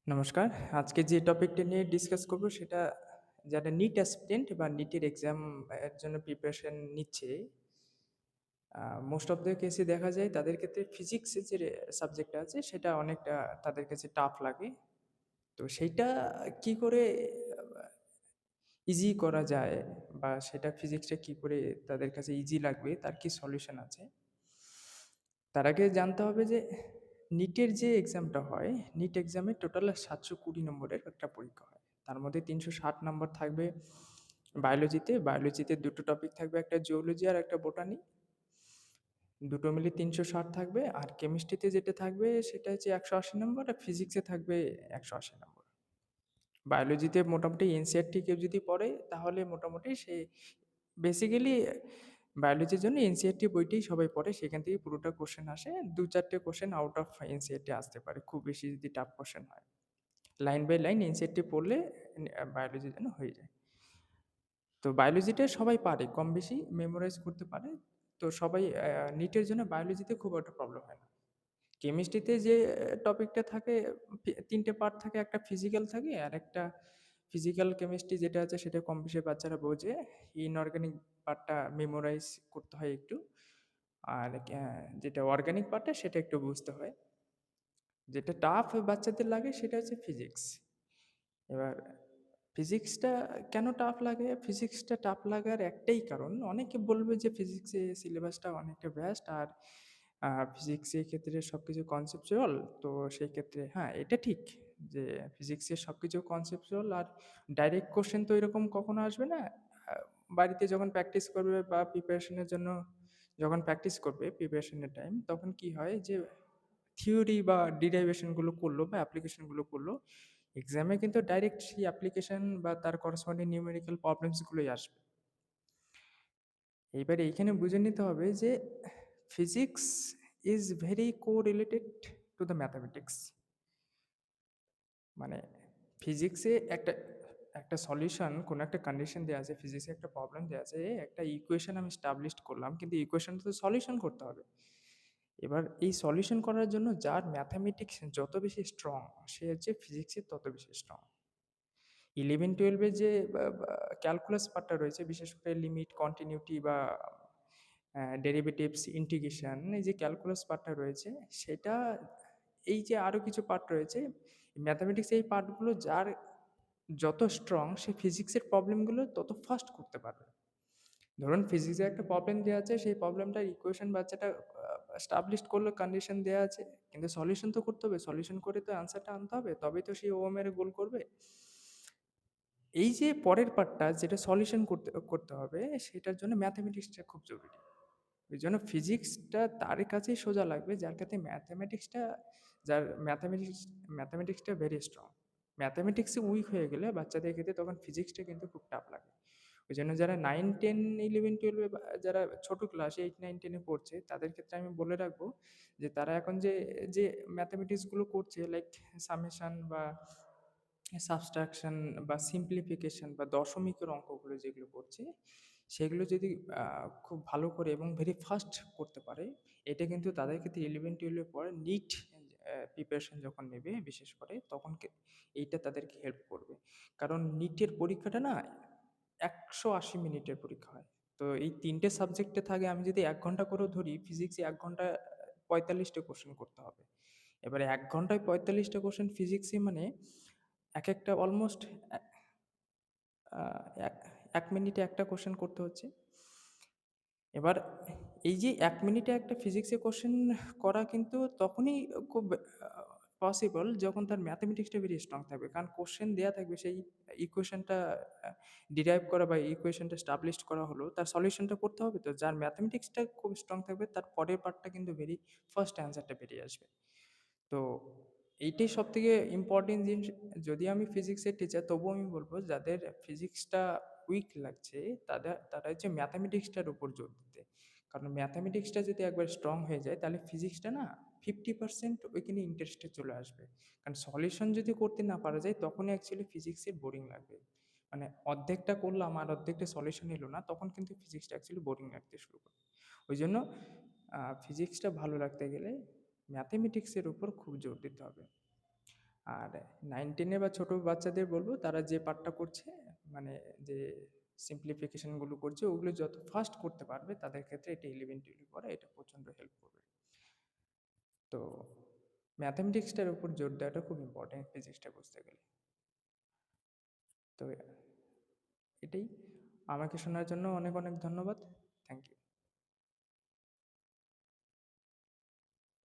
নমস্কার। আজকে যে টপিকটা নিয়ে ডিসকাস করব সেটা যারা নিট অ্যাসপিরেন্ট বা নিটের এক্সাম এর জন্য প্রিপারেশন নিচ্ছে, মোস্ট অফ দ্য কেসে দেখা যায় তাদের ক্ষেত্রে ফিজিক্সের যে সাবজেক্টটা আছে সেটা অনেকটা তাদের কাছে টাফ লাগে। তো সেইটা কি করে ইজি করা যায় বা সেটা ফিজিক্সটা কি করে তাদের কাছে ইজি লাগবে তার কি সলিউশন আছে? তার আগে জানতে হবে যে নিটের যে এক্সামটা হয়, নিট এক্সামে টোটাল ৭২০ নম্বরের একটা পরীক্ষা হয়। তার মধ্যে ৩৬০ নম্বর থাকবে বায়োলজিতে। বায়োলজিতে ২ টো টপিক থাকবে, একটা জিওলজি আর একটা বোটানি। দুটো মিলে ৩৬০ থাকবে। আর কেমিস্ট্রিতে যেটা থাকবে সেটা হচ্ছে ১৮০ নম্বর, আর ফিজিক্সে থাকবে ১৮০ নম্বর। বায়োলজিতে মোটামুটি এনসিইআরটি কেউ যদি পড়ে তাহলে মোটামুটি সে বেসিক্যালি বায়োলজির জন্য এনসিইআরটি বইটাই সবাই পড়ে, সেখান থেকে পুরোটা কোশ্চেন আসে। ২-৪টে কোশ্চেন আউট অফ এনসিইআরটি আসতে পারে, খুব বেশি যদি টাফ কোশ্চেন হয়। লাইন বাই লাইন এনসিইআরটি পড়লে বায়োলজির জন্য হয়ে যায়। তো বায়োলজিটা সবাই পারে, কম বেশি মেমোরাইজ করতে পারে। তো সবাই নিটের জন্য বায়োলজিতে খুব একটা প্রবলেম হয় না। কেমিস্ট্রিতে যে টপিকটা থাকে, ৩ টে পার্ট থাকে, একটা ফিজিক্যাল থাকে আর একটা ফিজিক্যাল কেমিস্ট্রি যেটা আছে সেটা কম বেশি বাচ্চারা বোঝে। ইনঅর্গানিক পার্টটা মেমোরাইজ করতে হয় একটু। আর যেটা অর্গানিক পার্টটা সেটা একটু বুঝতে হয়। যেটা টাফ বাচ্চাদের লাগে সেটা হচ্ছে ফিজিক্স। এবার ফিজিক্সটা কেন টাফ লাগে? ফিজিক্সটা টাফ লাগার একটাই কারণ, অনেকে বলবে যে ফিজিক্সে সিলেবাসটা অনেকটা ভ্যাস্ট আর ফিজিক্সের ক্ষেত্রে সবকিছু কনসেপচুয়াল। তো সেই ক্ষেত্রে হ্যাঁ, এটা ঠিক যে ফিজিক্সের সবকিছু কনসেপচুয়াল আর ডাইরেক্ট কোশ্চেন তো এরকম কখনো আসবে না। আ বাড়িতে যখন প্র্যাকটিস করবে বা প্রিপারেশনের জন্য যখন প্র্যাকটিস করবে প্রিপারেশনের টাইম, তখন কি হয় যে থিওরি বা ডিরাইভেশন গুলো করলো বা অ্যাপ্লিকেশন গুলো করলো, এক্সামে কিন্তু ডাইরেক্ট সেই অ্যাপ্লিকেশন বা তার করসপন্ডিং নিউমেরিক্যাল প্রবলেমস গুলোই আসবে। এইবার এইখানে বুঝে নিতে হবে যে physics is very correlated to the mathematics. মানে ফিজিক্সে একটা একটা সলিউশন, কোনো একটা কন্ডিশন দেওয়া আছে, ফিজিক্সে একটা প্রবলেম দেওয়া আছে, একটা ইকুয়েশন আমি স্টাবলিশড করলাম, কিন্তু ইকুয়েশনটা তো সলিউশন করতে হবে। এবার এই সলিউশন করার জন্য যার ম্যাথামেটিক্স যত বেশি স্ট্রং, সে হচ্ছে ফিজিক্সের তত বেশি স্ট্রং। 11-12 যে ক্যালকুলাস পার্টটা রয়েছে, বিশেষ করে লিমিট, কন্টিনিউটি বা ডেরিভেটিভস, ইন্টিগ্রেশন, এই যে ক্যালকুলাস পার্টটা রয়েছে সেটা, এই যে আরও কিছু পার্ট রয়েছে ম্যাথামেটিক্স, এই পার্টগুলো যার যত স্ট্রং সে ফিজিক্সের প্রবলেমগুলো তত ফাস্ট করতে পারবে। ধরুন ফিজিক্সে একটা প্রবলেম দেওয়া আছে, সেই প্রবলেমটার ইকুয়েশন বাচ্চাটা স্টাবলিশড করলো, কন্ডিশন দেওয়া আছে, কিন্তু সলিউশন তো করতে হবে, সলিউশন করে তো অ্যান্সারটা আনতে হবে, তবেই তো সেই ও মেরে গোল করবে। এই যে পরের পার্টটা যেটা সলিউশন করতে করতে হবে, সেটার জন্য ম্যাথামেটিক্সটা খুব জরুরি। ওই জন্য ফিজিক্সটা তার কাছেই সোজা লাগবে যার কাছে ম্যাথামেটিক্সটা, যার ম্যাথামেটিক্সটা ভেরি স্ট্রং। ম্যাথামেটিক্সে উইক হয়ে গেলে বাচ্চাদের ক্ষেত্রে তখন ফিজিক্সটা কিন্তু খুব টাফ লাগে। ওই জন্য যারা 9, 10, 11, 12 যারা ছোট ক্লাস 8, 9, 10 এ পড়ছে তাদের ক্ষেত্রে আমি বলে রাখবো যে তারা এখন যে যে ম্যাথামেটিক্সগুলো করছে, লাইক সামেশন বা সাবট্রাকশন বা সিম্পলিফিকেশন বা দশমিকের অঙ্কগুলো যেগুলো করছে, সেগুলো যদি খুব ভালো করে এবং ভেরি ফাস্ট করতে পারে, এটা কিন্তু তাদের ক্ষেত্রে 11-12 এর পরে নিট প্রিপারেশন যখন নেবে বিশেষ করে, তখন এইটা তাদেরকে হেল্প করবে। কারণ নিটের পরীক্ষাটা না ১৮০ মিনিটের পরীক্ষা হয়। তো এই ৩ টে সাবজেক্টে থাকে, আমি যদি ১ ঘন্টা করেও ধরি, ফিজিক্সে ১ ঘন্টায় ৪৫ টা কোয়েশ্চেন করতে হবে। এবারে ১ ঘন্টায় ৪৫ টা কোয়েশ্চেন ফিজিক্সে, মানে একেকটা অলমোস্ট অ্যা আ এক ১ মিনিটে একটা কোয়েশ্চেন করতে হচ্ছে। এবার এই যে ১ মিনিটে একটা ফিজিক্সের কোয়েশ্চেন করা কিন্তু তখনই খুব পসিবল যখন তার ম্যাথমেটিক্সটা ভেরি স্ট্রং থাকবে। কারণ কোয়েশ্চেন দেয়া থাকবে, সেই ইকুয়েশনটা আ ডিরাইভ করা বা ইকুয়েশনটা এস্টাবলিশড করা হলো, তার সলিউশনটা করতে হবে তো। যার ম্যাথমেটিক্সটা খুব স্ট্রং থাকবে তার পরের পার্টটা কিন্তু ভেরি ফার্স্ট অ্যান্সারটা বেরিয়ে আসবে। তো এইটাই সবথেকে ইম্পোর্টেন্ট জিনিস। যদি আমি ফিজিক্সের টিচার তবুও আমি বলব যাদের ফিজিক্সটা উইক লাগছে তারা হচ্ছে ম্যাথামেটিক্সটার উপর জোর দিতে। কারণ ম্যাথামেটিক্সটা যদি একবার স্ট্রং হয়ে যায় তাহলে ফিজিক্সটা না 50% ওইখানে ইন্টারেস্টে চলে আসবে। কারণ সলিউশন যদি করতে না পারা যায় তখনই অ্যাকচুয়ালি ফিজিক্সের বোরিং লাগবে। মানে অর্ধেকটা করলাম আর অর্ধেকটা সলিউশন এলো না, তখন কিন্তু ফিজিক্সটা অ্যাকচুয়ালি বোরিং লাগতে শুরু করবে। ওই জন্য ফিজিক্সটা ভালো লাগতে গেলে ম্যাথমেটিক্সের উপর খুব জোর দিতে হবে। আর 9-10 বা ছোট বাচ্চাদের বলবো তারা যে পার্টটা করছে, মানে যে সিম্পলিফিকেশনগুলো করছে ওগুলো যত ফাস্ট করতে পারবে তাদের ক্ষেত্রে এটা 11-12 করা এটা প্রচণ্ড হেল্প করবে। তো ম্যাথামেটিক্সটার উপর জোর দেওয়াটা খুব ইম্পর্টেন্ট ফিজিক্সটা বুঝতে গেলে। তো এটাই। আমাকে শোনার জন্য অনেক অনেক ধন্যবাদ। Thank you.